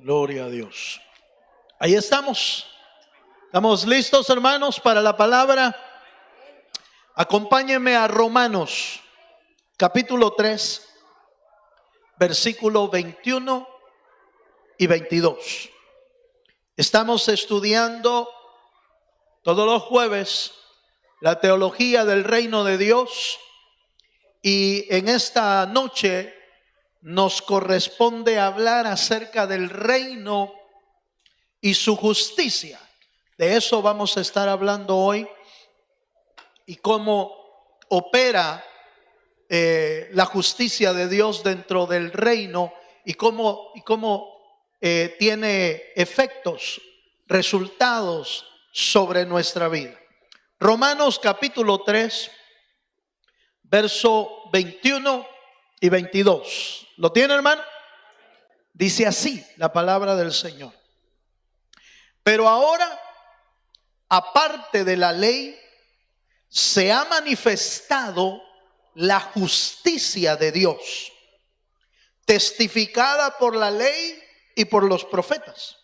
Gloria a Dios. Ahí estamos. ¿Estamos listos, hermanos, para la palabra? Acompáñenme a Romanos, capítulo 3, versículo 21 y 22. Estamos estudiando todos los jueves la teología del reino de Dios, y en esta noche nos corresponde hablar acerca del reino y su justicia. De eso vamos a estar hablando hoy, y cómo opera la justicia de Dios dentro del reino, y cómo tiene efectos, resultados sobre nuestra vida. Romanos capítulo 3, verso 21 y 22. ¿Lo tiene, hermano? Dice así la palabra del Señor: pero ahora, aparte de la ley, se ha manifestado la justicia de Dios, testificada por la ley y por los profetas.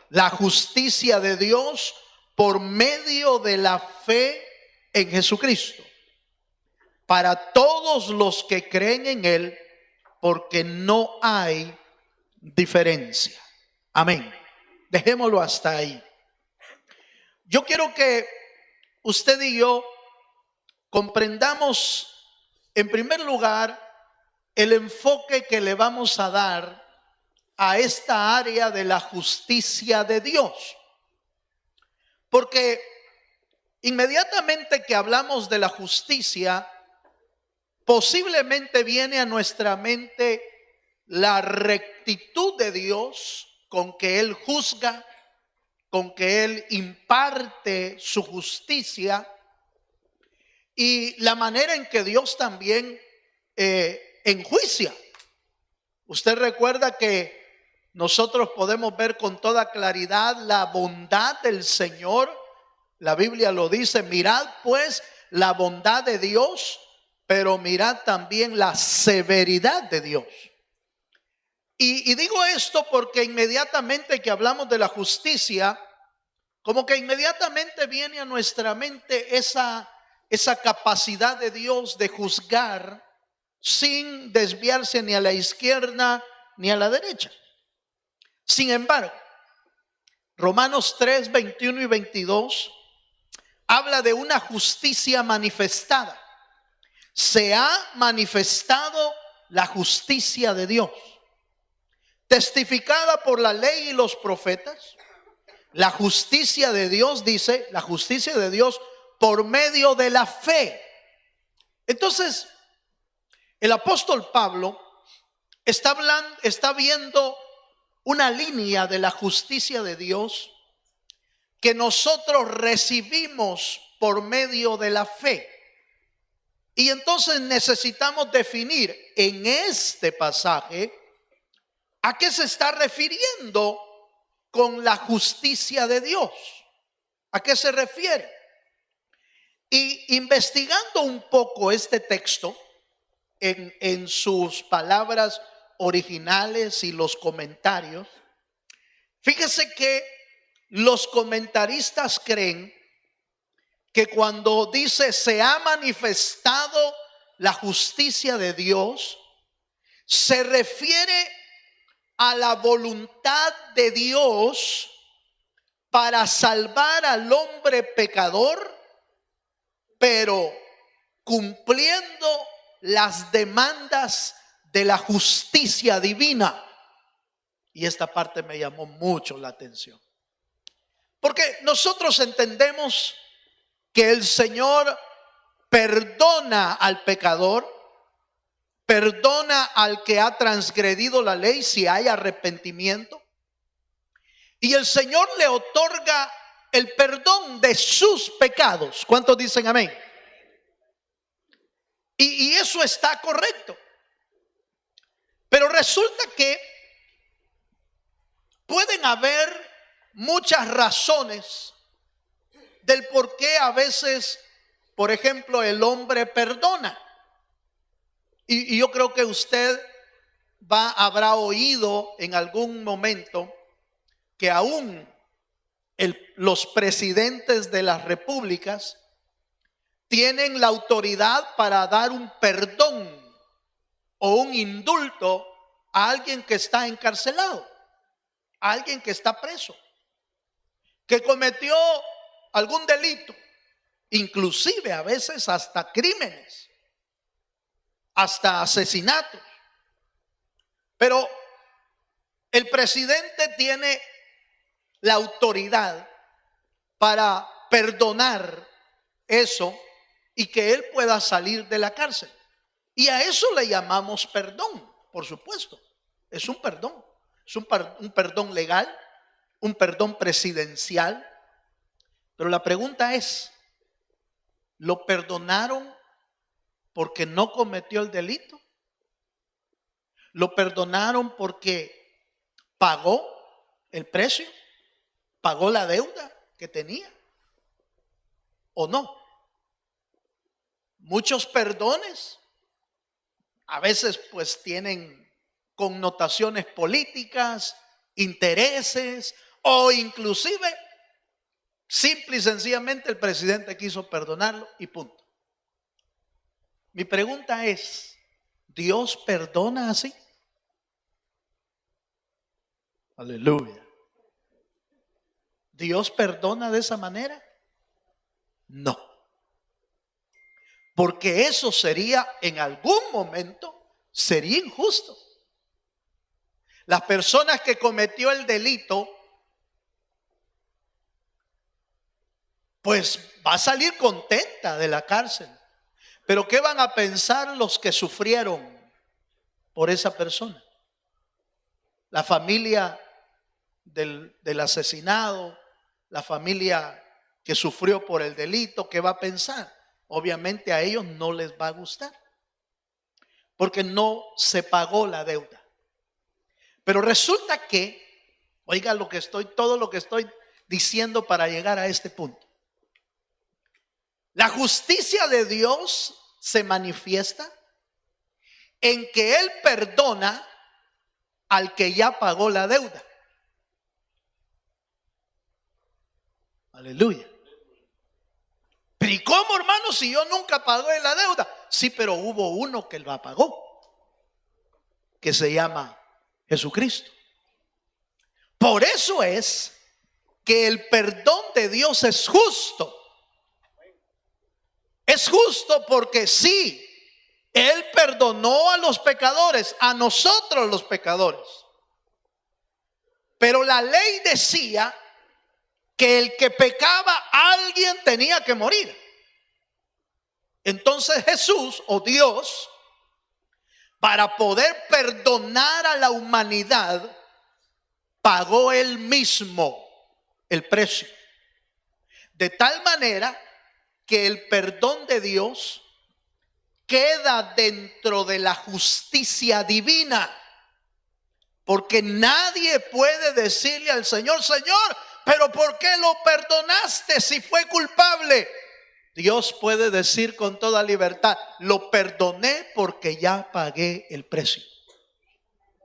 La justicia de Dios por medio de la fe en Jesucristo, para todos los que creen en Él, porque no hay diferencia. Amén. Dejémoslo hasta ahí. Yo quiero que usted y yo comprendamos, en primer lugar, el enfoque que le vamos a dar a esta área de la justicia de Dios. Porque inmediatamente que hablamos de la justicia, posiblemente viene a nuestra mente la rectitud de Dios con que Él juzga, con que Él imparte su justicia, y la manera en que Dios también enjuicia. Usted recuerda que nosotros podemos ver con toda claridad la bondad del Señor. La Biblia lo dice: mirad pues la bondad de Dios, pero mirad también la severidad de Dios. Y digo esto porque inmediatamente que hablamos de la justicia, como que inmediatamente viene a nuestra mente esa capacidad de Dios de juzgar sin desviarse ni a la izquierda ni a la derecha. Sin embargo, Romanos 3, 21 y 22 habla de una justicia manifestada. Se ha manifestado la justicia de Dios, testificada por la ley y los profetas. La justicia de Dios, dice, la justicia de Dios por medio de la fe. Entonces, el apóstol Pablo está viendo una línea de la justicia de Dios que nosotros recibimos por medio de la fe. Y entonces necesitamos definir en este pasaje a qué se está refiriendo con la justicia de Dios. ¿A qué se refiere? Y investigando un poco este texto en sus palabras originales y los comentarios, fíjese que los comentaristas creen que cuando dice se ha manifestado la justicia de Dios, se refiere a la voluntad de Dios para salvar al hombre pecador, pero cumpliendo las demandas de la justicia divina. Y esta parte me llamó mucho la atención, porque nosotros entendemos que el Señor perdona al pecador, perdona al que ha transgredido la ley si hay arrepentimiento, y el Señor le otorga el perdón de sus pecados. ¿Cuántos dicen amén? Y eso está correcto. Pero resulta que pueden haber muchas razones del por qué a veces, por ejemplo, el hombre perdona. Y yo creo que usted habrá oído en algún momento que aún los presidentes de las repúblicas tienen la autoridad para dar un perdón o un indulto a alguien que está encarcelado, a alguien que está preso, que cometió algún delito, inclusive a veces hasta crímenes, hasta asesinatos. Pero el presidente tiene la autoridad para perdonar eso y que él pueda salir de la cárcel. Y a eso le llamamos perdón, por supuesto. Es un perdón. Es un perdón legal, un perdón presidencial. Pero la pregunta es, ¿lo perdonaron porque no cometió el delito? ¿Lo perdonaron porque pagó el precio? ¿Pagó la deuda que tenía? ¿O no? Muchos perdones a veces pues tienen connotaciones políticas, intereses, o inclusive simple y sencillamente el presidente quiso perdonarlo y punto. Mi pregunta es, ¿Dios perdona así? Aleluya. ¿Dios perdona de esa manera? No. Porque eso sería, en algún momento, sería injusto. Las personas que cometió el delito, pues va a salir contenta de la cárcel. Pero ¿qué van a pensar los que sufrieron por esa persona? La familia del asesinado, la familia que sufrió por el delito, ¿qué va a pensar? Obviamente a ellos no les va a gustar, porque no se pagó la deuda. Pero resulta que, oiga todo lo que estoy diciendo para llegar a este punto. La justicia de Dios se manifiesta en que Él perdona al que ya pagó la deuda. Aleluya. Pero ¿y cómo, hermano, si yo nunca pagué la deuda? Sí, pero hubo uno que la pagó, que se llama Jesucristo. Por eso es que el perdón de Dios es justo. Es justo porque sí, Él perdonó a los pecadores, a nosotros los pecadores. Pero la ley decía que el que pecaba, alguien tenía que morir. Entonces Jesús o Dios, para poder perdonar a la humanidad, pagó Él mismo el precio. De tal manera que el perdón de Dios queda dentro de la justicia divina. Porque nadie puede decirle al Señor, Señor, pero ¿por qué lo perdonaste si fue culpable? Dios puede decir con toda libertad, lo perdoné porque ya pagué el precio.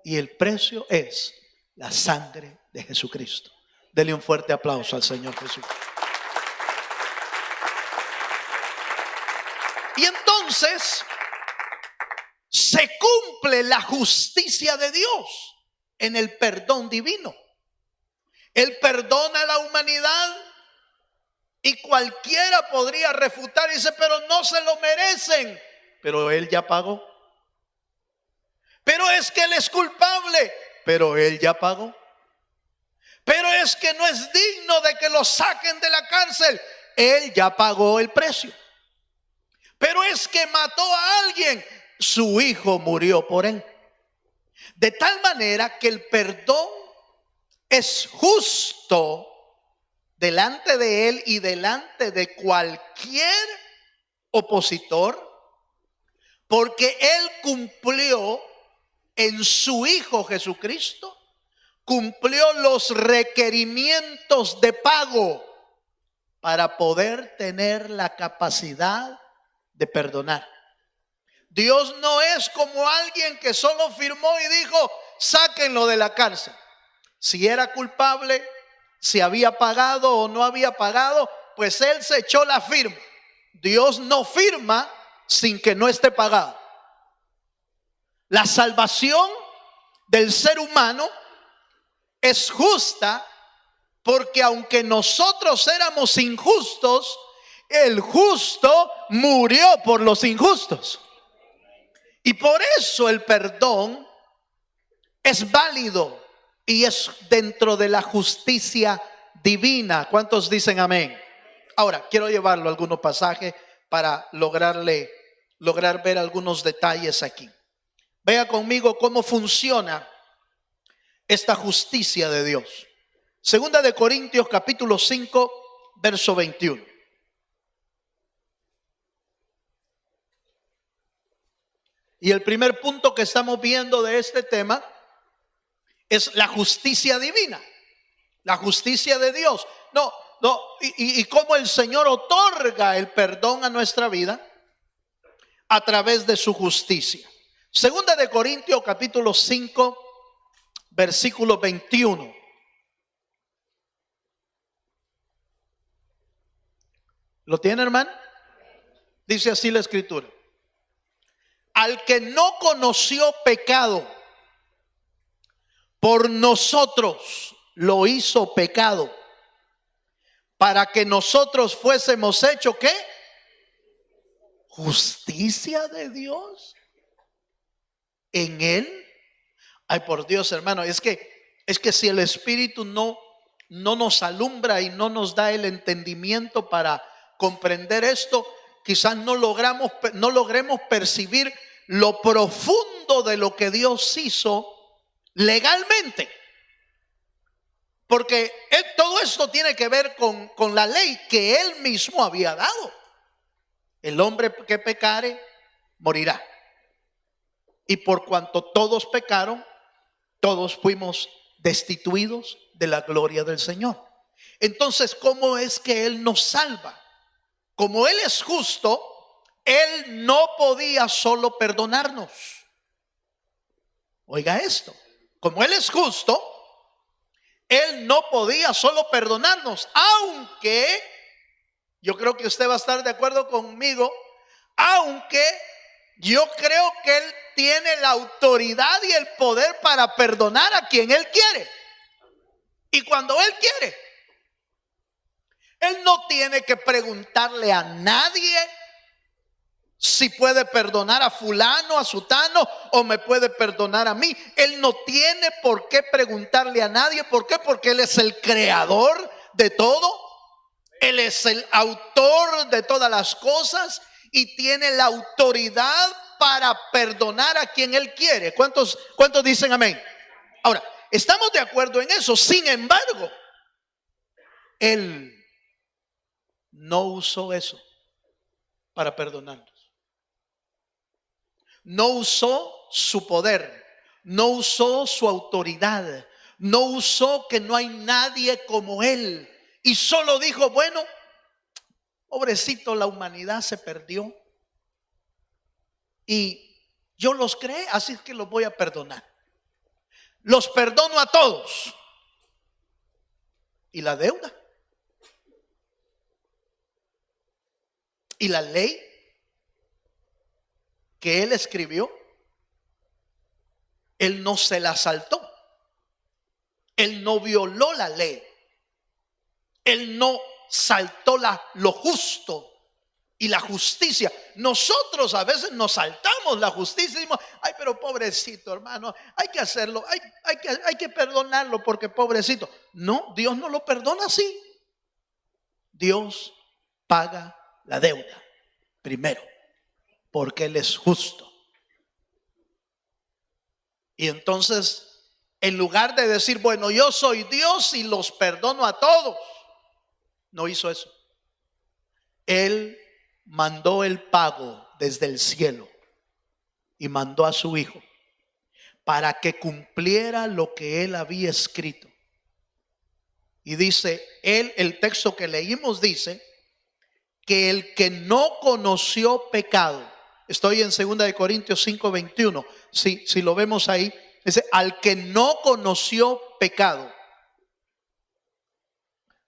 Y el precio es la sangre de Jesucristo. Dele un fuerte aplauso al Señor Jesús. Y entonces se cumple la justicia de Dios en el perdón divino. Él perdona a la humanidad y cualquiera podría refutar y dice, pero no se lo merecen. Pero Él ya pagó. Pero es que Él es culpable. Pero Él ya pagó. Pero es que no es digno de que lo saquen de la cárcel. Él ya pagó el precio. Pero es que mató a alguien. Su hijo murió por él. De tal manera que el perdón es justo delante de Él y delante de cualquier opositor, porque Él cumplió en su Hijo Jesucristo, cumplió los requerimientos de pago para poder tener la capacidad de perdonar. Dios no es como alguien que solo firmó y dijo, sáquenlo de la cárcel. Si era culpable, si había pagado o no había pagado, pues él se echó la firma. Dios no firma sin que no esté pagado. La salvación del ser humano es justa porque aunque nosotros éramos injustos, el justo murió por los injustos. Y por eso el perdón es válido y es dentro de la justicia divina. ¿Cuántos dicen amén? Ahora, quiero llevarlo a algunos pasajes para lograr ver algunos detalles aquí. Vea conmigo cómo funciona esta justicia de Dios. Segunda de Corintios capítulo 5, verso 21. Y el primer punto que estamos viendo de este tema es la justicia divina, la justicia de Dios. Y cómo el Señor otorga el perdón a nuestra vida a través de su justicia. Segunda de Corintios capítulo 5, versículo 21. ¿Lo tiene, hermano? Dice así la escritura: al que no conoció pecado, por nosotros lo hizo pecado, para que nosotros fuésemos hechos, ¿qué? Justicia de Dios en él. Ay, por Dios, hermano, es que si el Espíritu no nos alumbra y no nos da el entendimiento para comprender esto, quizás no logremos percibir lo profundo de lo que Dios hizo legalmente. Porque todo esto tiene que ver con la ley que Él mismo había dado. El hombre que pecare, morirá. Y por cuanto todos pecaron, todos fuimos destituidos de la gloria del Señor. Entonces, ¿cómo es que Él nos salva? Como Él es justo, Él no podía solo perdonarnos. Oiga esto, como Él es justo, Él no podía solo perdonarnos, aunque, yo creo que usted va a estar de acuerdo conmigo, aunque yo creo que Él tiene la autoridad y el poder para perdonar a quien Él quiere. Y cuando Él quiere, Él no tiene que preguntarle a nadie si puede perdonar a fulano, a sutano, o me puede perdonar a mí. Él no tiene por qué preguntarle a nadie. ¿Por qué? Porque Él es el creador de todo. Él es el autor de todas las cosas y tiene la autoridad para perdonar a quien Él quiere. ¿Cuántos dicen amén? Ahora, estamos de acuerdo en eso. Sin embargo, Él no usó eso para perdonarnos. No usó su poder, no usó su autoridad, no usó que no hay nadie como Él. Y solo dijo, bueno, pobrecito, la humanidad se perdió. Y yo los creé, así es que los voy a perdonar. Los perdono a todos. ¿Y la deuda? ¿Y la ley que Él escribió? Él no se la saltó. Él no violó la ley. Él no saltó lo justo y la justicia. Nosotros a veces nos saltamos la justicia y decimos, ay, pero pobrecito hermano, hay que hacerlo, hay que perdonarlo porque pobrecito. No, Dios no lo perdona así. Dios paga la deuda primero, porque Él es justo. Y entonces, en lugar de decir, bueno, yo soy Dios y los perdono a todos, no hizo eso. Él mandó el pago desde el cielo y mandó a su Hijo para que cumpliera lo que Él había escrito. Y dice, el texto que leímos dice que el que no conoció pecado, Estoy en 2 Corintios 5:21. Si lo vemos ahí, dice, al que no conoció pecado,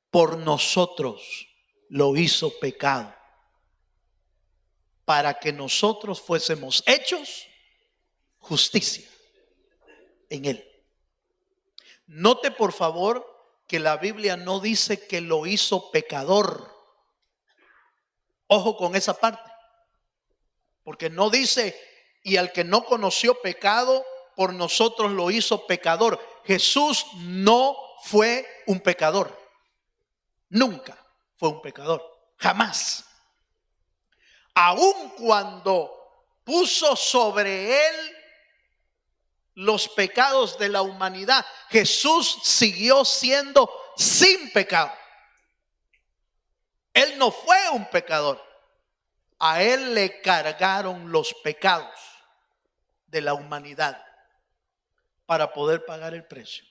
por nosotros lo hizo pecado, para que nosotros fuésemos hechos justicia en él. Note por favor que la Biblia no dice que lo hizo pecador. Ojo con esa parte, porque no dice, y al que no conoció pecado, por nosotros lo hizo pecador. Jesús no fue un pecador. Nunca fue un pecador. Jamás. Aun cuando puso sobre él los pecados de la humanidad, Jesús siguió siendo sin pecado. Él no fue un pecador. A él le cargaron los pecados de la humanidad para poder pagar el precio.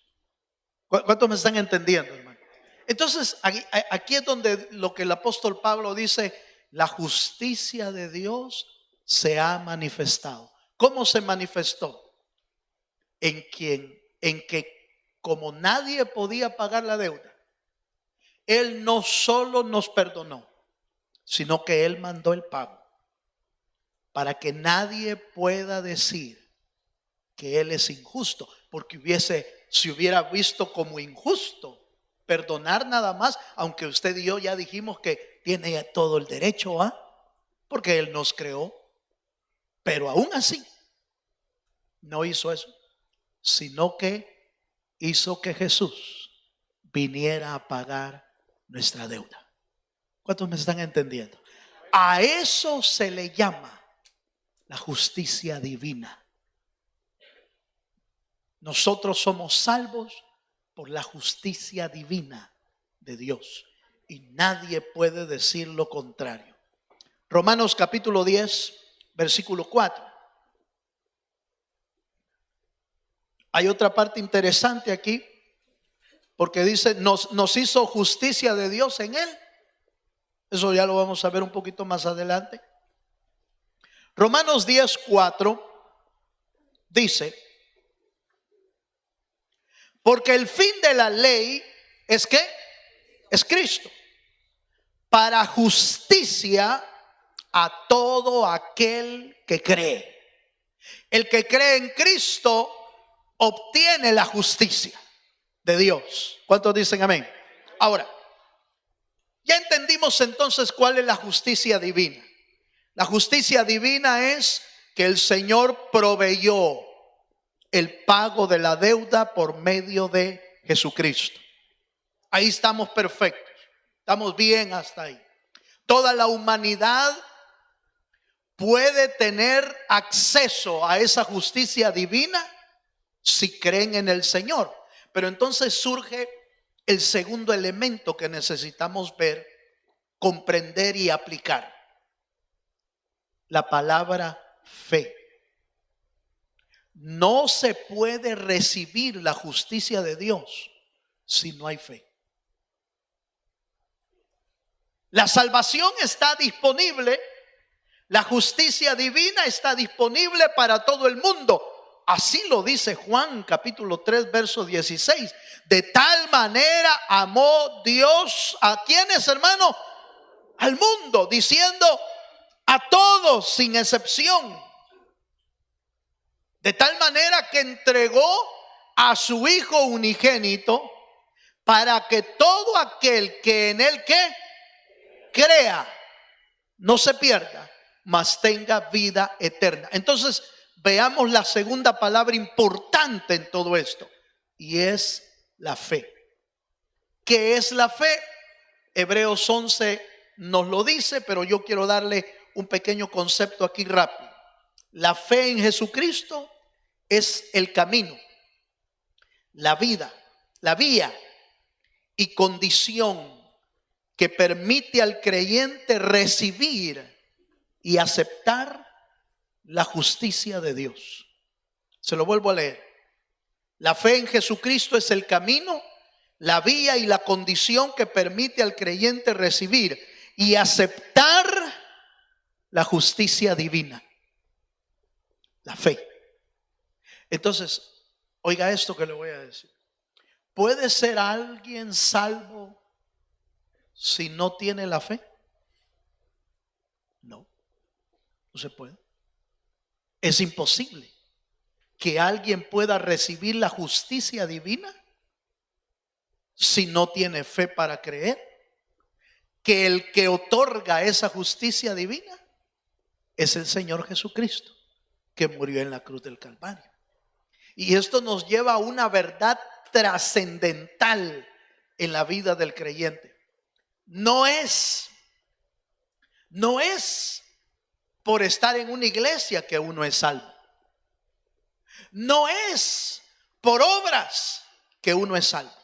¿Cuántos me están entendiendo, hermano? Entonces, aquí es donde lo que el apóstol Pablo dice, la justicia de Dios se ha manifestado. ¿Cómo se manifestó? En que como nadie podía pagar la deuda, Él no solo nos perdonó, sino que Él mandó el pago para que nadie pueda decir que Él es injusto, porque si hubiera visto como injusto perdonar nada más, aunque usted y yo ya dijimos que tiene todo el derecho porque Él nos creó, pero aún así no hizo eso, sino que hizo que Jesús viniera a pagar nuestra deuda. ¿Cuántos me están entendiendo? A eso se le llama la justicia divina. Nosotros somos salvos por la justicia divina de Dios, y nadie puede decir lo contrario. Romanos capítulo 10, versículo 4. Hay otra parte interesante aquí, porque dice, nos hizo justicia de Dios en Él. Eso ya lo vamos a ver un poquito más adelante. Romanos 10, 4 dice, porque el fin de la ley es ¿qué? Es Cristo, para justicia a todo aquel que cree. El que cree en Cristo obtiene la justicia de Dios. ¿Cuántos dicen amén? Ahora, ya entendimos entonces cuál es la justicia divina. La justicia divina es que el Señor proveyó el pago de la deuda por medio de Jesucristo. Ahí estamos perfectos, estamos bien hasta ahí. Toda la humanidad puede tener acceso a esa justicia divina si creen en el Señor. Pero entonces surge el segundo elemento que necesitamos ver, comprender y aplicar: la palabra fe. No se puede recibir la justicia de Dios si no hay fe. La salvación está disponible, la justicia divina está disponible para todo el mundo. Así lo dice Juan capítulo 3 verso 16. De tal manera amó Dios a quienes, hermano, al mundo, diciendo a todos sin excepción. De tal manera que entregó a su Hijo unigénito para que todo aquel que en él crea no se pierda, mas tenga vida eterna. Entonces veamos la segunda palabra importante en todo esto, y es la fe. ¿Qué es la fe? Hebreos 11 nos lo dice, pero yo quiero darle un pequeño concepto aquí rápido. La fe en Jesucristo es el camino, la vida, la vía y condición que permite al creyente recibir y aceptar la justicia de Dios. Se lo vuelvo a leer. La fe en Jesucristo es el camino, la vía y la condición que permite al creyente recibir y aceptar la justicia divina. La fe. Entonces, oiga esto que le voy a decir. ¿Puede ser alguien salvo si no tiene la fe? No, no se puede. Es imposible que alguien pueda recibir la justicia divina si no tiene fe para creer que el que otorga esa justicia divina es el Señor Jesucristo, que murió en la cruz del Calvario. Y esto nos lleva a una verdad trascendental en la vida del creyente. No es por estar en una iglesia que uno es salvo. No es por obras que uno es salvo.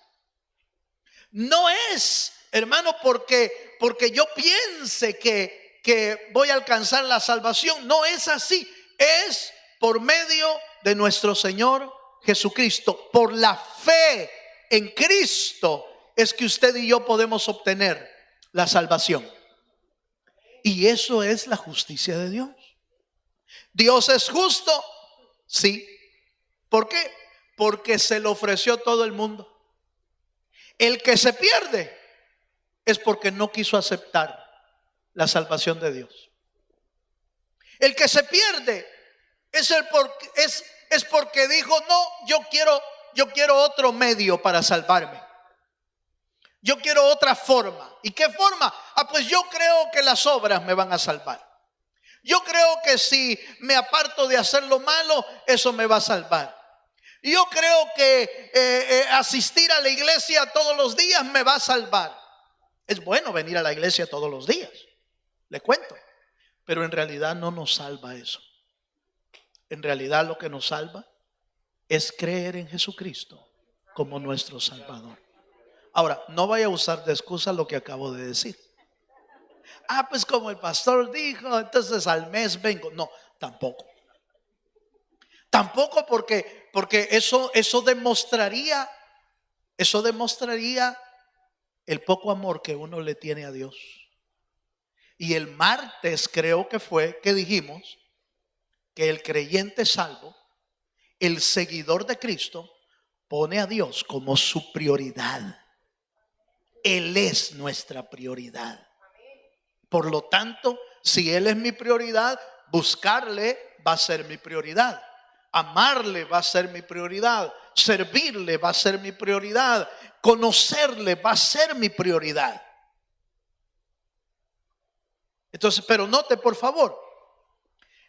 No es, hermano, porque yo piense que voy a alcanzar la salvación. No es así. Es por medio de nuestro Señor Jesucristo. Por la fe en Cristo es que usted y yo podemos obtener la salvación. Y eso es la justicia de Dios. ¿Dios es justo? Sí. ¿Por qué? Porque se lo ofreció todo el mundo. El que se pierde es porque no quiso aceptar la salvación de Dios. El que se pierde es porque dijo, no, yo quiero otro medio para salvarme. Yo quiero otra forma. ¿Y qué forma? Pues yo creo que las obras me van a salvar. Yo creo que si me aparto de hacer lo malo, eso me va a salvar. Yo creo que asistir a la iglesia todos los días me va a salvar. Es bueno venir a la iglesia todos los días, le cuento, pero en realidad no nos salva eso. En realidad lo que nos salva es creer en Jesucristo como nuestro Salvador. Ahora, no vaya a usar de excusa lo que acabo de decir. Pues como el pastor dijo, entonces al mes vengo. No, tampoco. Tampoco porque eso demostraría el poco amor que uno le tiene a Dios. Y el martes creo que fue que dijimos que el creyente salvo, el seguidor de Cristo, pone a Dios como su prioridad. Él es nuestra prioridad. Por lo tanto, si Él es mi prioridad, buscarle va a ser mi prioridad. Amarle va a ser mi prioridad. Servirle va a ser mi prioridad. Conocerle va a ser mi prioridad. Entonces, pero note por favor,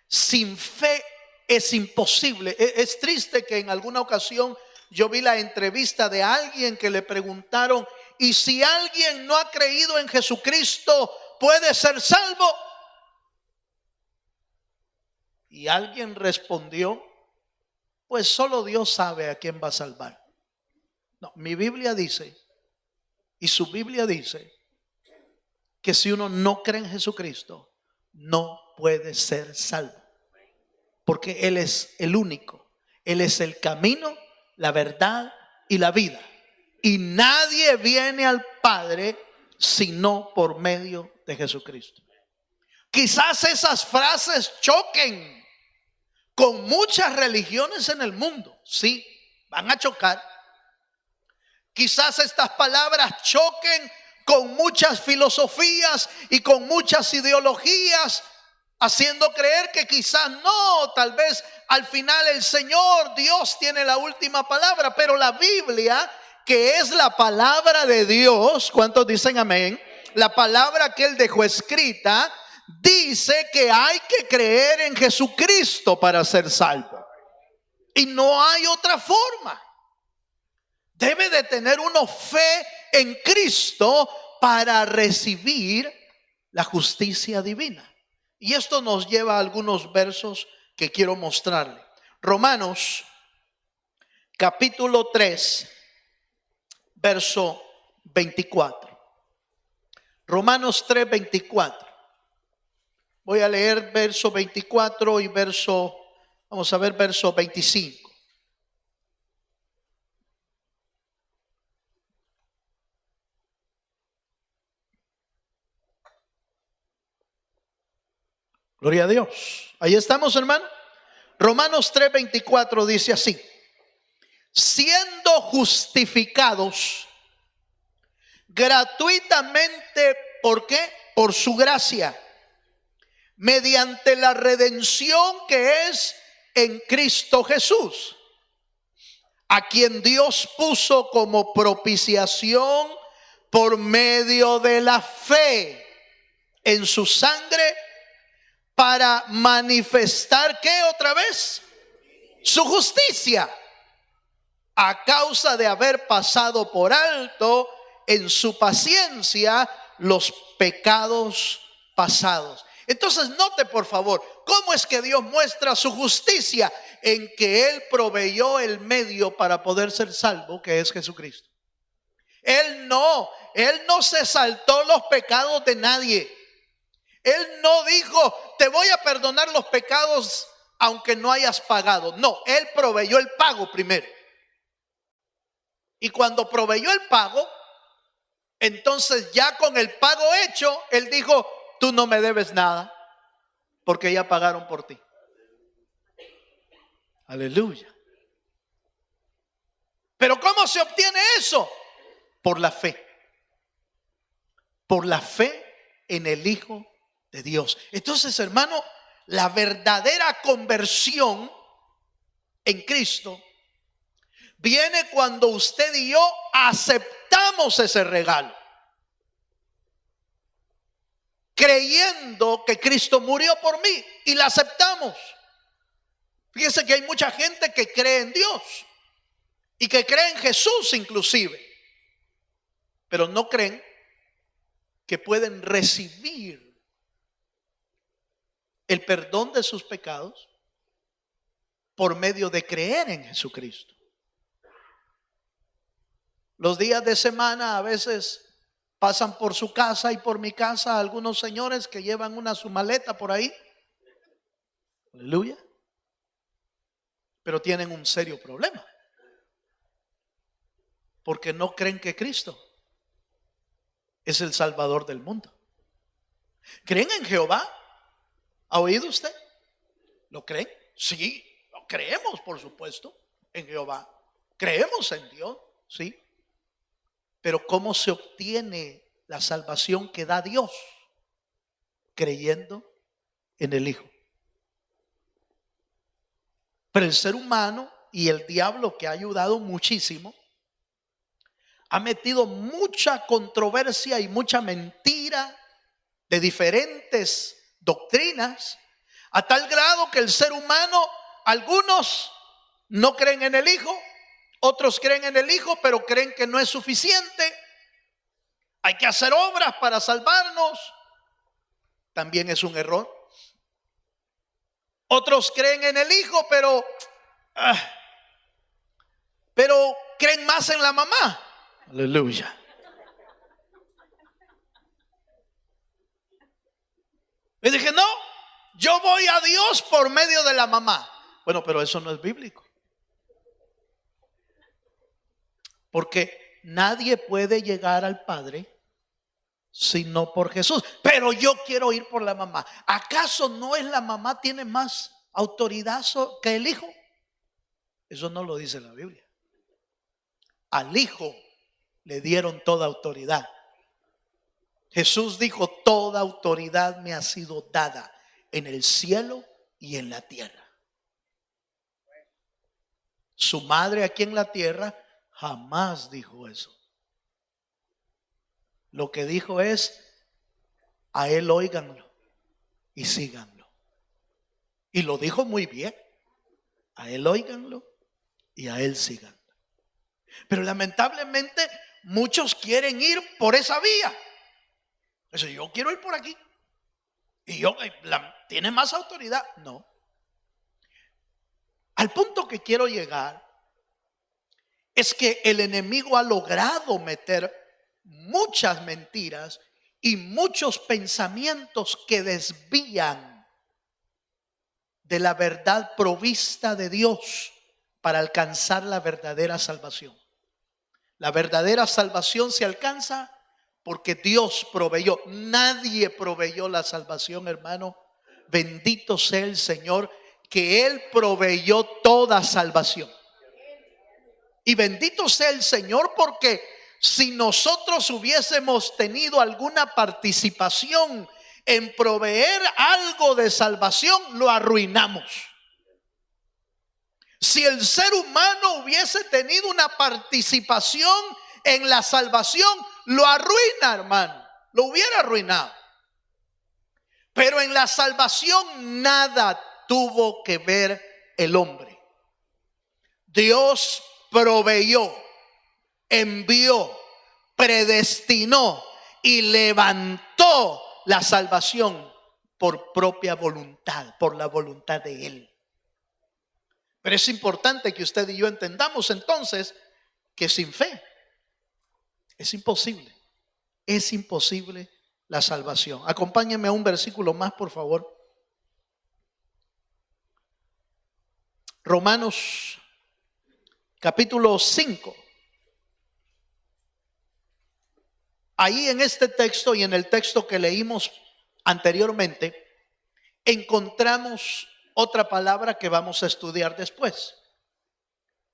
sin fe es imposible. Es triste que en alguna ocasión yo vi la entrevista de alguien que le preguntaron, ¿y si alguien no ha creído en Jesucristo, puede ser salvo? Y alguien respondió, pues solo Dios sabe a quién va a salvar. No, mi Biblia dice, y su Biblia dice, que si uno no cree en Jesucristo, no puede ser salvo. Porque Él es el único. Él es el camino, la verdad y la vida. Y nadie viene al Padre sino por medio de Jesucristo. Quizás esas frases choquen con muchas religiones en el mundo. Sí, van a chocar. Quizás estas palabras choquen con muchas filosofías y con muchas ideologías, haciendo creer que quizás no, tal vez al final el Señor, Dios tiene la última palabra. Pero la Biblia, que es la palabra de Dios, ¿cuántos dicen amén? La palabra que Él dejó escrita, dice que hay que creer en Jesucristo para ser salvo. Y no hay otra forma. Debe de tener uno fe en Cristo para recibir la justicia divina. Y esto nos lleva a algunos versos que quiero mostrarle. Romanos capítulo 3, verso 24. Romanos 3, 24. Voy a leer verso 24 y vamos a ver verso 25. Gloria a Dios. Ahí estamos, hermano. Romanos 3:24 dice así: siendo justificados gratuitamente, ¿por qué? Por su gracia, mediante la redención que es en Cristo Jesús, a quien Dios puso como propiciación por medio de la fe en su sangre, para manifestar, ¿qué otra vez? Su justicia, a causa de haber pasado por alto en su paciencia los pecados pasados. Entonces note por favor, ¿cómo es que Dios muestra su justicia? En que Él proveyó el medio para poder ser salvo, que es Jesucristo. Él no se saltó los pecados de nadie. Él no dijo, te voy a perdonar los pecados aunque no hayas pagado. No, Él proveyó el pago primero. Y cuando proveyó el pago, entonces ya con el pago hecho, Él dijo, tú no me debes nada, porque ya pagaron por ti. Aleluya. Pero ¿cómo se obtiene eso? Por la fe. Por la fe en el Hijo de Dios. Entonces, hermano, la verdadera conversión en Cristo viene cuando usted y yo aceptamos ese regalo, creyendo que Cristo murió por mí, y la aceptamos. Fíjese que hay mucha gente que cree en Dios y que cree en Jesús inclusive, pero no creen que pueden recibir el perdón de sus pecados por medio de creer en Jesucristo. Los días de semana a veces pasan por su casa y por mi casa algunos señores que llevan su maleta por ahí. Aleluya. Pero tienen un serio problema, porque no creen que Cristo es el Salvador del mundo. ¿Creen en Jehová? ¿Ha oído usted? ¿Lo creen? Sí, lo creemos, por supuesto, en Jehová. Creemos en Dios, sí. Pero ¿cómo se obtiene la salvación que da Dios? Creyendo en el Hijo. Pero el ser humano y el diablo, que ha ayudado muchísimo, ha metido mucha controversia y mucha mentira de diferentes doctrinas, a tal grado que el ser humano, algunos no creen en el Hijo, otros creen en el Hijo, pero creen que no es suficiente. Hay que hacer obras para salvarnos. También es un error. Otros creen en el Hijo, pero creen más en la mamá. Aleluya. Le dije, no, yo voy a Dios por medio de la mamá. Bueno, pero eso no es bíblico. Porque nadie puede llegar al Padre sino por Jesús. Pero yo quiero ir por la mamá. ¿Acaso no es la mamá tiene más autoridad que el Hijo? Eso no lo dice la Biblia. Al Hijo le dieron toda autoridad. Jesús dijo, toda autoridad me ha sido dada en el cielo y en la tierra. Su madre aquí en la tierra jamás dijo eso. Lo que dijo es, a Él óiganlo y síganlo. Y lo dijo muy bien. A Él óiganlo y a Él síganlo. Pero lamentablemente muchos quieren ir por esa vía. Eso, yo quiero ir por aquí. Y ¿tiene más autoridad? No. Al punto que quiero llegar es que el enemigo ha logrado meter muchas mentiras y muchos pensamientos que desvían de la verdad provista de Dios para alcanzar la verdadera salvación. La verdadera salvación se alcanza porque Dios proveyó. Nadie proveyó la salvación, hermano. Bendito sea el Señor, que Él proveyó toda salvación. Y bendito sea el Señor, porque si nosotros hubiésemos tenido alguna participación en proveer algo de salvación, lo arruinamos. Si el ser humano hubiese tenido una participación en la salvación, lo arruina, hermano, lo hubiera arruinado. Pero en la salvación nada tuvo que ver el hombre. Dios proveyó, envió, predestinó y levantó la salvación por propia voluntad, por la voluntad de Él. Pero es importante que usted y yo entendamos entonces que sin fe es imposible la salvación. Acompáñenme a un versículo más, por favor. Romanos capítulo 5. Ahí en este texto y en el texto que leímos anteriormente, encontramos otra palabra que vamos a estudiar después.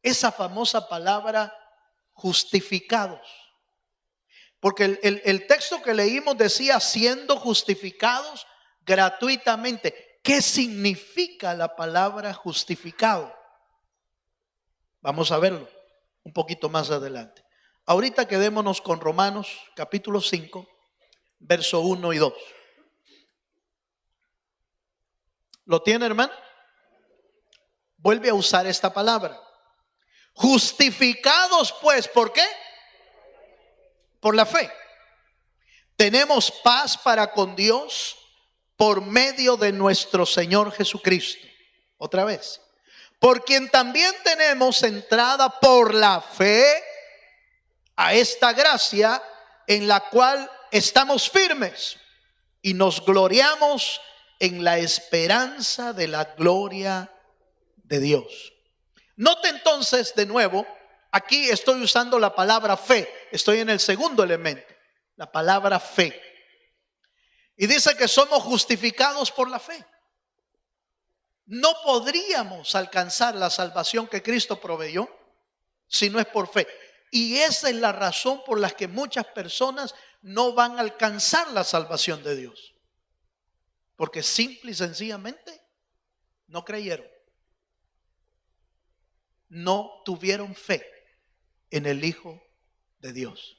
Esa famosa palabra justificados. Porque el texto que leímos decía siendo justificados gratuitamente. ¿Qué significa la palabra justificado? Vamos a verlo un poquito más adelante. Ahorita quedémonos con Romanos capítulo 5, verso 1 y 2. ¿Lo tiene, hermano? Vuelve a usar esta palabra. Justificados pues, ¿por qué? Por la fe. Tenemos paz para con Dios por medio de nuestro Señor Jesucristo. Otra vez. Por quien también tenemos entrada por la fe a esta gracia en la cual estamos firmes y nos gloriamos en la esperanza de la gloria de Dios. Note entonces de nuevo, aquí estoy usando la palabra fe, estoy en el segundo elemento, la palabra fe. Y dice que somos justificados por la fe. No podríamos alcanzar la salvación que Cristo proveyó si no es por fe. Y esa es la razón por la que muchas personas no van a alcanzar la salvación de Dios. Porque simple y sencillamente no creyeron. No tuvieron fe en el Hijo de Dios.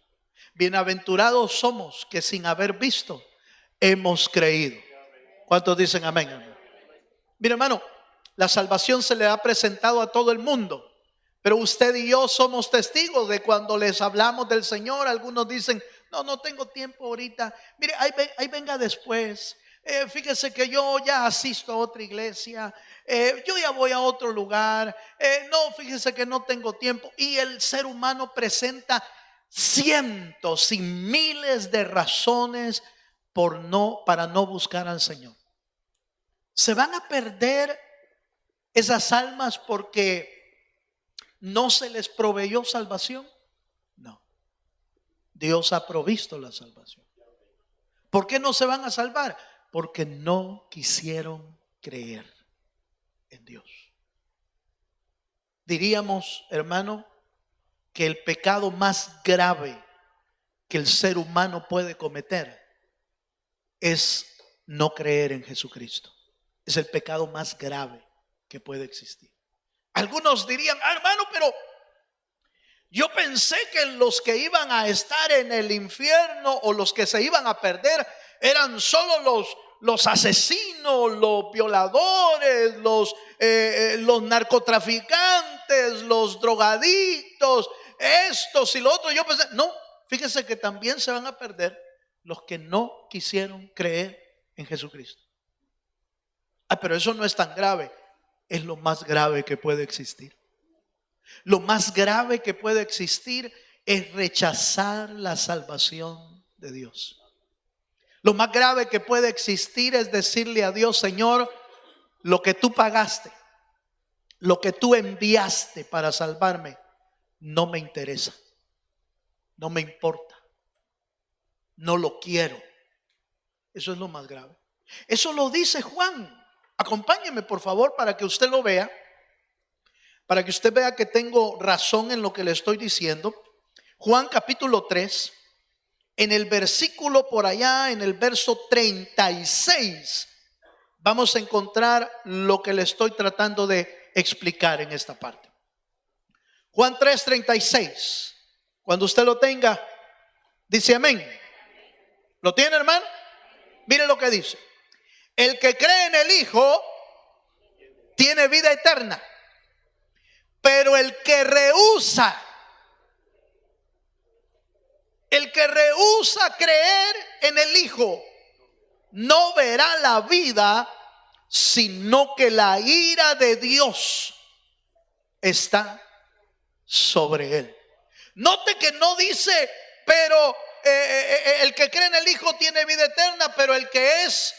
Bienaventurados somos que sin haber visto hemos creído. ¿Cuántos dicen amén, amén? Mira, hermano, la salvación se le ha presentado a todo el mundo. Pero usted y yo somos testigos de cuando les hablamos del Señor. Algunos dicen, no tengo tiempo ahorita. Mire, ahí venga después. Fíjese que yo ya asisto a otra iglesia. Yo ya voy a otro lugar. No, fíjese que no tengo tiempo. Y el ser humano presenta cientos y miles de razones para no buscar al Señor. Se van a perder esas almas porque ¿no se les proveyó salvación? No. Dios ha provisto la salvación. ¿Por qué no se van a salvar? Porque no quisieron creer en Dios. Diríamos, hermano, que el pecado más grave que el ser humano puede cometer es no creer en Jesucristo. Es el pecado más grave que puede existir. Algunos dirían, hermano, pero yo pensé que los que iban a estar en el infierno o los que se iban a perder eran solo los asesinos, los violadores, los narcotraficantes, los drogadictos, estos y lo otro. Yo pensé, no, fíjese que también se van a perder los que no quisieron creer en Jesucristo. Pero eso no es tan grave. Es lo más grave que puede existir. Lo más grave que puede existir es rechazar la salvación de Dios. Lo más grave que puede existir es decirle a Dios, Señor, lo que tú pagaste, lo que tú enviaste para salvarme, no me interesa, no me importa, no lo quiero. Eso es lo más grave. Eso lo dice Juan. Acompáñeme, por favor, para que usted lo vea, para que usted vea que tengo razón en lo que le estoy diciendo. Juan capítulo 3, en el versículo por allá, en el verso 36, vamos a encontrar lo que le estoy tratando de explicar en esta parte. Juan 3, 36. Cuando usted lo tenga, dice amén. ¿Lo tiene, hermano? Mire lo que dice. El que cree en el Hijo tiene vida eterna, pero el que rehúsa creer en el Hijo no verá la vida, sino que la ira de Dios está sobre él. Note que no dice, pero el que cree en el Hijo tiene vida eterna, pero el que es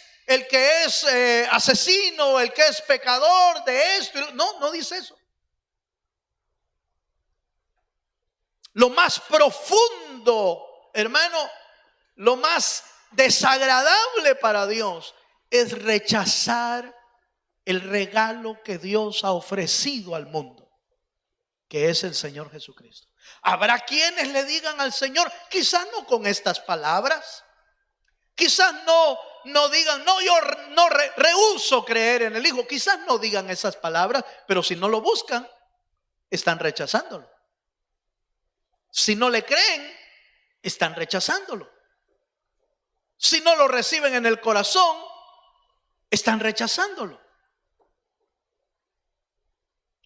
asesino, el que es pecador de esto, no dice eso. Lo más profundo, hermano, lo más desagradable para Dios es rechazar el regalo que Dios ha ofrecido al mundo, que es el Señor Jesucristo. Habrá quienes le digan al Señor, quizás no con estas palabras, quizás no digan, no, yo no rehúso creer en el Hijo, quizás no digan esas palabras, pero si no lo buscan, están rechazándolo. Si no le creen, están rechazándolo. Si no lo reciben en el corazón, están rechazándolo.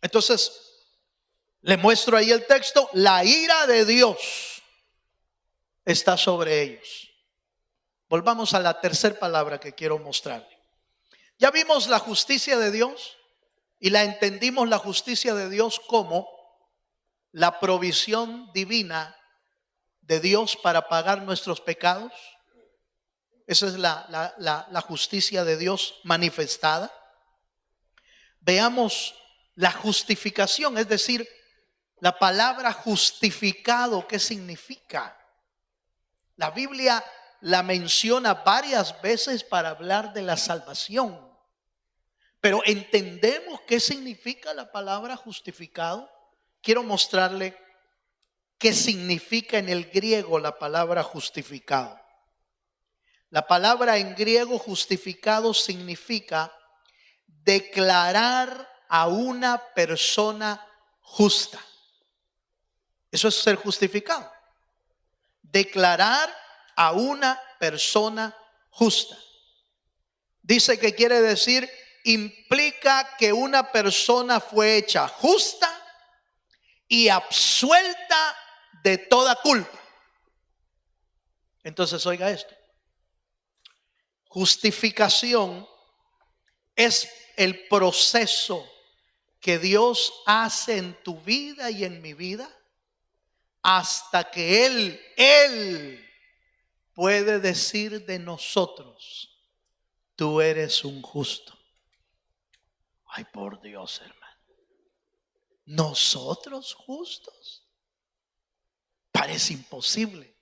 Entonces, le muestro ahí el texto. La ira de Dios está sobre ellos. Volvamos a la tercera palabra que quiero mostrarle. Ya vimos la justicia de Dios y la entendimos, la justicia de Dios, como la provisión divina de Dios para pagar nuestros pecados. Esa es la justicia de Dios manifestada. Veamos la justificación, es decir, la palabra justificado, ¿qué significa? La Biblia la menciona varias veces para hablar de la salvación. Pero ¿entendemos qué significa la palabra justificado? Quiero mostrarle qué significa en el griego la palabra justificado. La palabra en griego justificado significa declarar a una persona justa. Eso es ser justificado. Declarar a una persona justa. Dice que quiere decir, implica que una persona fue hecha justa y absuelta de toda culpa. Entonces, oiga esto. Justificación es el proceso que Dios hace en tu vida y en mi vida hasta que Él puede decir de nosotros, tú eres un justo. Ay, por Dios, hermano. ¿Nosotros justos? Parece imposible.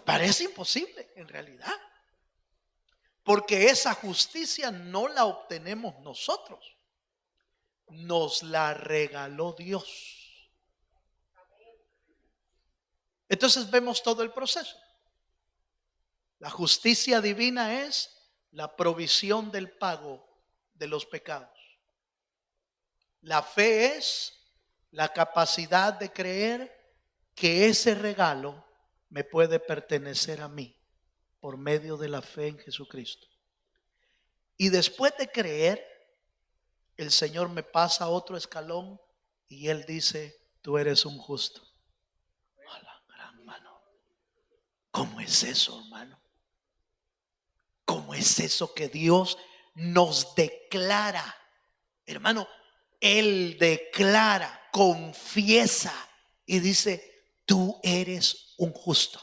Parece imposible en realidad. Porque esa justicia no la obtenemos nosotros. Nos la regaló Dios. Entonces vemos todo el proceso. La justicia divina es la provisión del pago de los pecados. La fe es la capacidad de creer que ese regalo me puede pertenecer a mí por medio de la fe en Jesucristo. Y después de creer, el Señor me pasa a otro escalón y Él dice, tú eres un justo. ¡Hola, gran mano! ¿Cómo es eso, hermano? ¿Cómo es eso que Dios nos declara? Hermano, Él declara, confiesa y dice, tú eres un justo.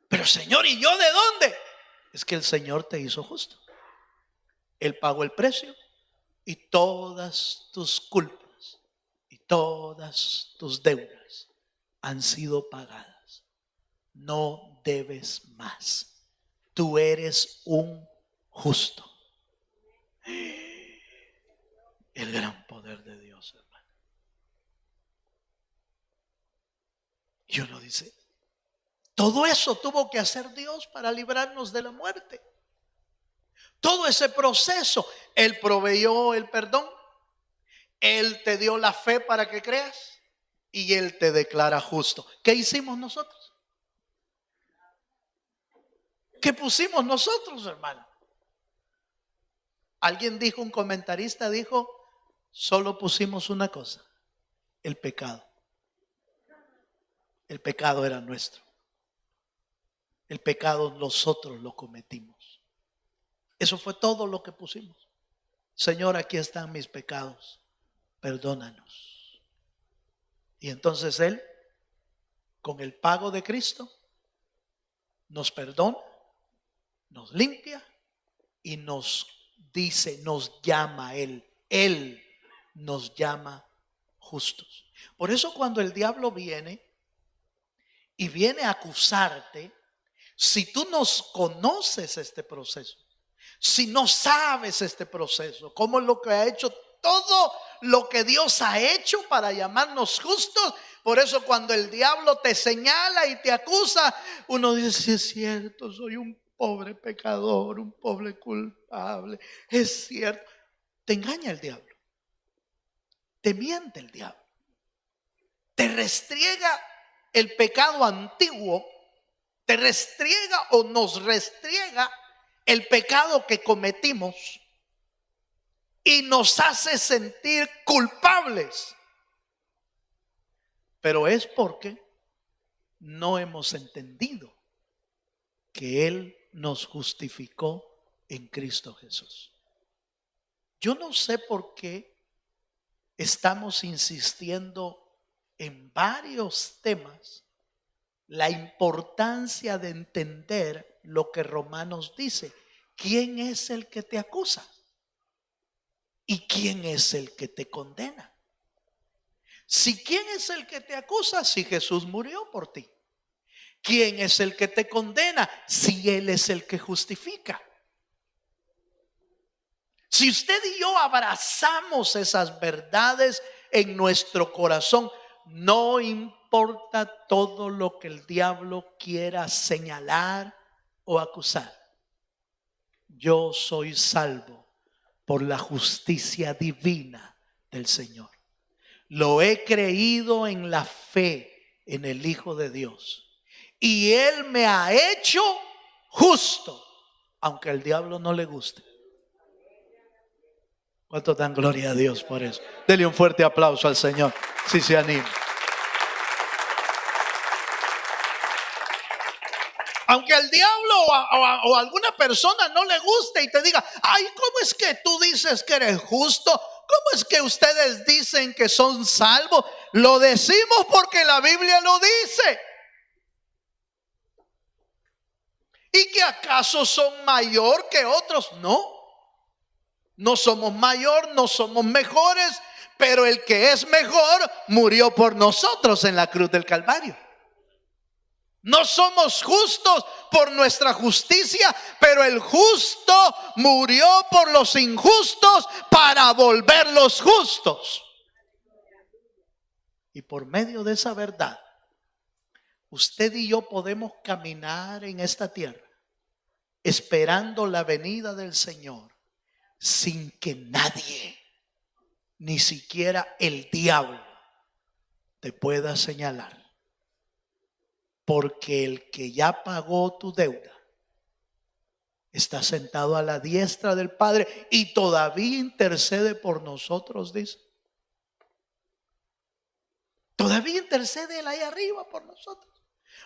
Pero Señor, ¿y yo de dónde? Es que el Señor te hizo justo. Él pagó el precio y todas tus culpas y todas tus deudas han sido pagadas. No debes más. Tú eres un justo. El gran poder de Dios, hermano. Y uno dice, todo eso tuvo que hacer Dios para librarnos de la muerte. Todo ese proceso, Él proveyó el perdón, Él te dio la fe para que creas y Él te declara justo. ¿Qué hicimos nosotros? ¿Qué pusimos nosotros, hermano? Alguien dijo, un comentarista dijo, solo pusimos una cosa, el pecado. El pecado era nuestro. El pecado nosotros lo cometimos. Eso fue todo lo que pusimos. Señor, aquí están mis pecados, perdónanos. Y entonces Él, con el pago de Cristo, nos perdona, nos limpia y nos dice, nos llama a Él. Él nos llama justos. Por eso cuando el diablo viene y viene a acusarte, si tú no conoces este proceso, si no sabes este proceso, cómo es lo que ha hecho, todo lo que Dios ha hecho para llamarnos justos, por eso cuando el diablo te señala y te acusa, uno dice, sí es cierto, soy un pobre pecador, un pobre culpable, es cierto. Te engaña el diablo, te miente el diablo, te restriega el pecado antiguo, te restriega o nos restriega el pecado que cometimos y nos hace sentir culpables. Pero es porque no hemos entendido que Él nos justificó en Cristo Jesús. Yo no sé por qué estamos insistiendo en varios temas la importancia de entender lo que Romanos dice. ¿Quién es el que te acusa? ¿Y quién es el que te condena? Si quién es el que te acusa, si Jesús murió por ti. ¿Quién es el que te condena? Si Él es el que justifica. Si usted y yo abrazamos esas verdades en nuestro corazón, no importa todo lo que el diablo quiera señalar o acusar. Yo soy salvo por la justicia divina del Señor. Lo he creído en la fe en el Hijo de Dios. Y Él me ha hecho justo, aunque al diablo no le guste. ¿Cuánto dan gloria a Dios por eso? Dele un fuerte aplauso al Señor, si se anima. Aunque al diablo o a alguna persona no le guste y te diga, ay, ¿cómo es que tú dices que eres justo? ¿Cómo es que ustedes dicen que son salvos? Lo decimos porque la Biblia lo dice. ¿Y que acaso son mayor que otros? No. No somos mayor, no somos mejores, pero el que es mejor murió por nosotros en la cruz del Calvario. No somos justos por nuestra justicia, pero el justo murió por los injustos para volverlos justos. Y por medio de esa verdad, usted y yo podemos caminar en esta tierra esperando la venida del Señor sin que nadie, ni siquiera el diablo, te pueda señalar. Porque el que ya pagó tu deuda está sentado a la diestra del Padre y todavía intercede por nosotros, dice. Todavía intercede Él ahí arriba por nosotros.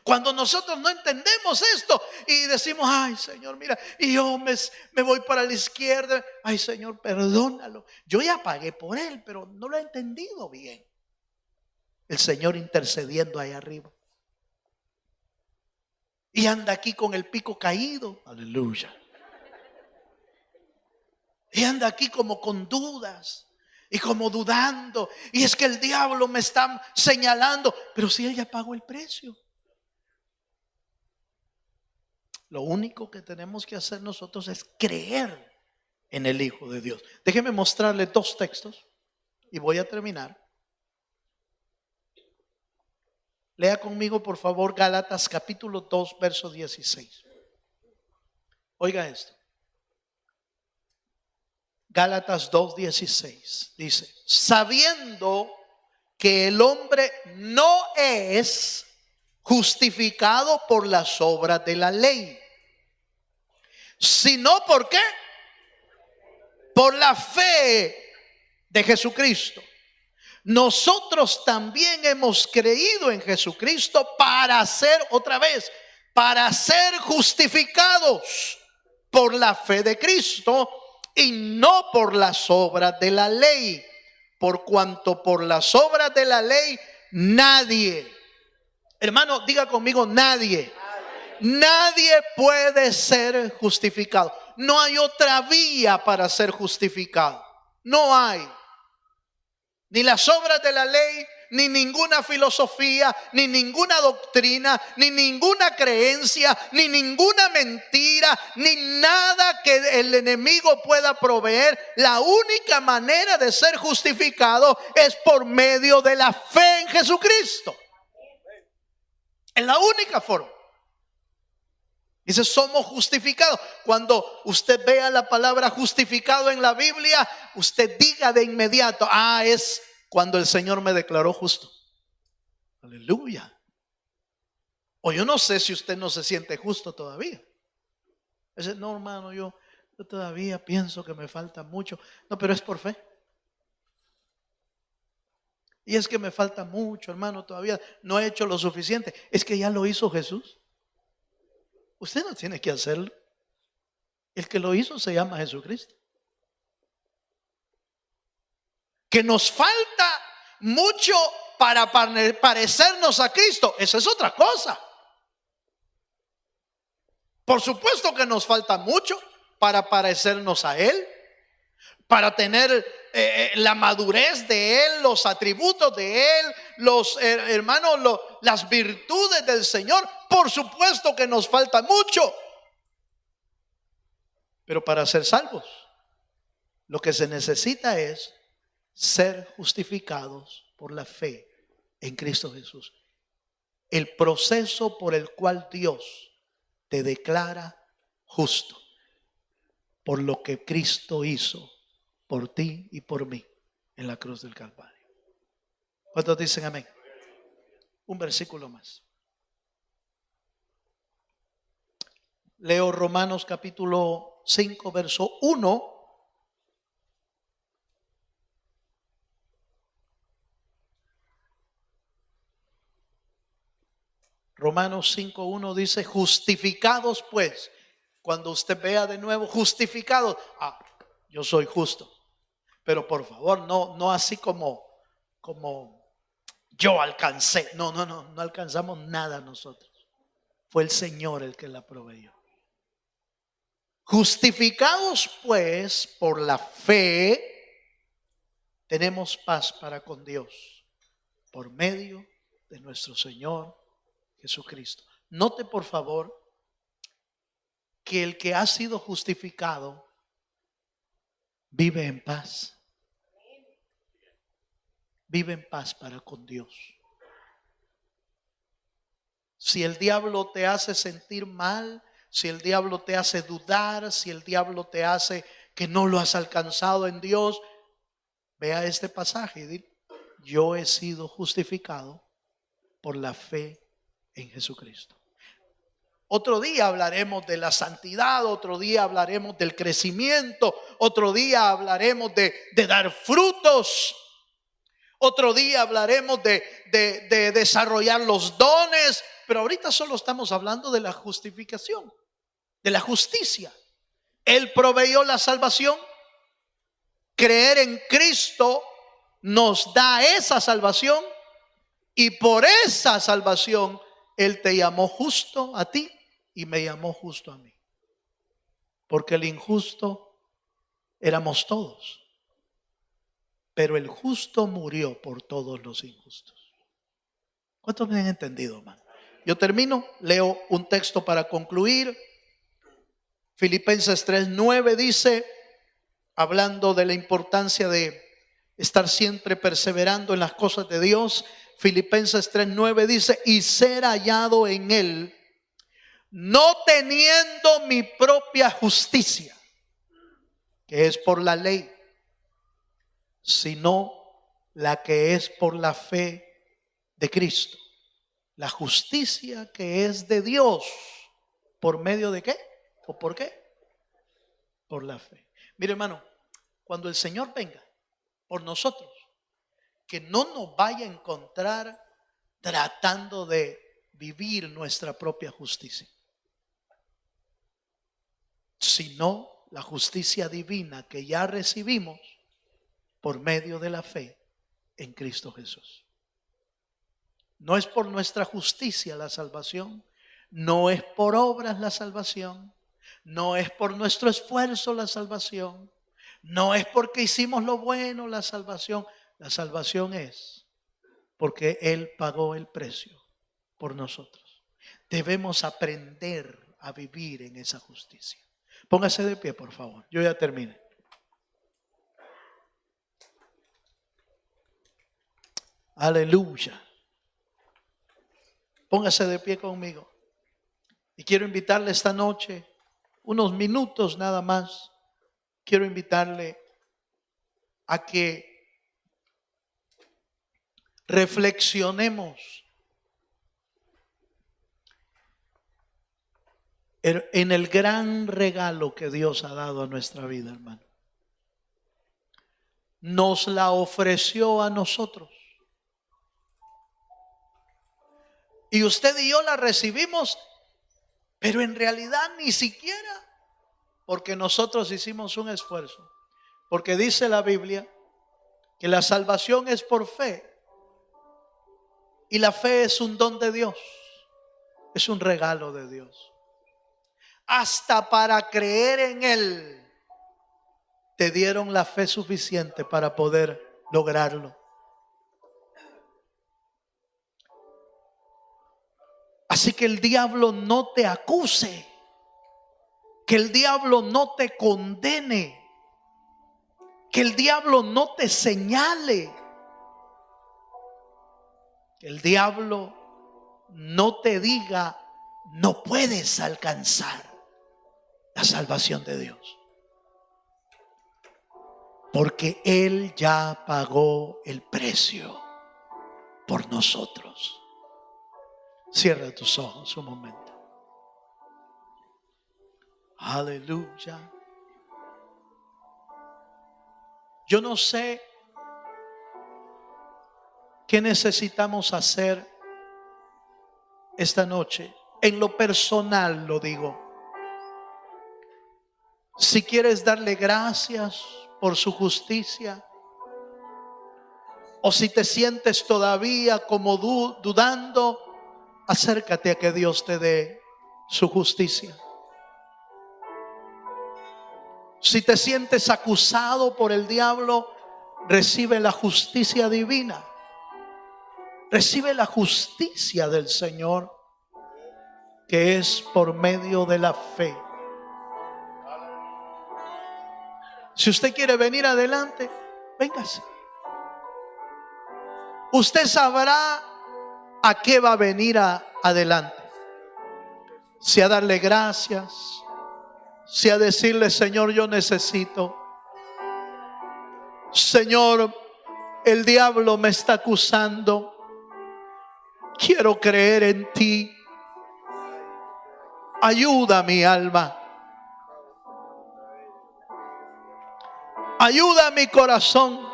Cuando nosotros no entendemos esto y decimos, ay Señor, mira, y yo me voy para la izquierda, ay Señor, perdónalo. Yo ya pagué por él, pero no lo he entendido bien. El Señor intercediendo ahí arriba. Y anda aquí con el pico caído. Aleluya. Y anda aquí como con dudas y como dudando. Y es que el diablo me está señalando. Pero si Él ya pagó el precio. Lo único que tenemos que hacer nosotros es creer en el Hijo de Dios. Déjeme mostrarle dos textos y voy a terminar. Lea conmigo, por favor, Gálatas capítulo 2, verso 16. Oiga esto. Gálatas 2:16 dice: sabiendo que el hombre no es justificado por las obras de la ley, sino ¿por qué? Por la fe de Jesucristo. Nosotros también hemos creído en Jesucristo para ser, otra vez, para ser justificados por la fe de Cristo y no por las obras de la ley, por cuanto por las obras de la ley nadie, hermano, diga conmigo, nadie puede ser justificado. No hay otra vía para ser justificado. No hay. Ni las obras de la ley, ni ninguna filosofía, ni ninguna doctrina, ni ninguna creencia, ni ninguna mentira, ni nada que el enemigo pueda proveer. La única manera de ser justificado es por medio de la fe en Jesucristo. Es la única forma. Dice, somos justificados. Cuando usted vea la palabra justificado en la Biblia, usted diga de inmediato: es cuando el Señor me declaró justo. Aleluya. O yo no sé si usted no se siente justo todavía. Dice, no, hermano, yo todavía pienso que me falta mucho. No, pero es por fe. Y es que me falta mucho, hermano, todavía no he hecho lo suficiente. Es que ya lo hizo Jesús. Usted no tiene que hacerlo. El que lo hizo se llama Jesucristo. Que nos falta mucho para parecernos a Cristo, esa es otra cosa. Por supuesto que nos falta mucho para parecernos a Él, para tener la madurez de Él, los atributos de Él, las virtudes del Señor. Por supuesto que nos falta mucho. Pero para ser salvos, lo que se necesita es ser justificados por la fe en Cristo Jesús. El proceso por el cual Dios te declara justo, por lo que Cristo hizo por ti y por mí en la cruz del Calvario. ¿Cuántos dicen amén? Un versículo más. Leo Romanos capítulo 5, verso 1. Romanos 5:1 dice: justificados pues. Cuando usted vea de nuevo justificados, yo soy justo. Pero por favor, no así como yo alcancé. No alcanzamos nada nosotros. Fue el Señor el que la proveyó. Justificados pues por la fe, tenemos paz para con Dios por medio de nuestro Señor Jesucristo. Note por favor que el que ha sido justificado vive en paz. Vive en paz para con Dios. Si el diablo te hace sentir mal, si el diablo te hace dudar, si el diablo te hace que no lo has alcanzado en Dios, vea este pasaje y di: yo he sido justificado por la fe en Jesucristo. Otro día hablaremos de la santidad, otro día hablaremos del crecimiento, otro día hablaremos de dar frutos, otro día hablaremos de desarrollar los dones, pero ahorita solo estamos hablando de la justificación, de la justicia. Él proveyó la salvación. Creer en Cristo nos da esa salvación, y por esa salvación Él te llamó justo a ti y me llamó justo a mí. Porque el injusto éramos todos, pero el justo murió por todos los injustos. ¿Cuántos me han entendido, hermano? Yo termino, leo un texto para concluir. Filipenses 3:9 dice: hablando de la importancia de estar siempre perseverando en las cosas de Dios. Filipenses 3:9 dice: y ser hallado en Él, no teniendo mi propia justicia, que es por la ley, sino la que es por la fe de Cristo. La justicia que es de Dios. ¿Por medio de qué? ¿O por qué? Por la fe. Mire, hermano, cuando el Señor venga por nosotros, que no nos vaya a encontrar tratando de vivir nuestra propia justicia, sino la justicia divina que ya recibimos por medio de la fe en Cristo Jesús. No es por nuestra justicia la salvación, no es por obras la salvación, no es por nuestro esfuerzo la salvación, no es porque hicimos lo bueno la salvación. La salvación es porque Él pagó el precio por nosotros. Debemos aprender a vivir en esa justicia. Póngase de pie, por favor. Yo ya terminé. Aleluya. Póngase de pie conmigo. Y quiero invitarle esta noche, unos minutos nada más, quiero invitarle a que reflexionemos en el gran regalo que Dios ha dado a nuestra vida, hermano. Nos la ofreció a nosotros. Y usted y yo la recibimos, pero en realidad ni siquiera porque nosotros hicimos un esfuerzo. Porque dice la Biblia que la salvación es por fe. Y la fe es un don de Dios. Es un regalo de Dios. Hasta para creer en Él te dieron la fe suficiente para poder lograrlo. Así que el diablo no te acuse, que el diablo no te condene, que el diablo no te señale, que el diablo no te diga no puedes alcanzar la salvación de Dios, porque Él ya pagó el precio por nosotros. Cierra tus ojos un momento. Aleluya. Yo no sé qué necesitamos hacer esta noche. En lo personal lo digo. Si quieres darle gracias por su justicia, o si te sientes todavía como dudando, acércate a que Dios te dé su justicia. Si te sientes acusado por el diablo, recibe la justicia divina. Recibe la justicia del Señor, que es por medio de la fe. Si usted quiere venir adelante, véngase. Usted sabrá a qué va a venir adelante. Si a darle gracias, si a decirle: Señor, yo necesito. Señor, el diablo me está acusando. Quiero creer en ti. Ayuda a mi alma. Ayuda a mi corazón.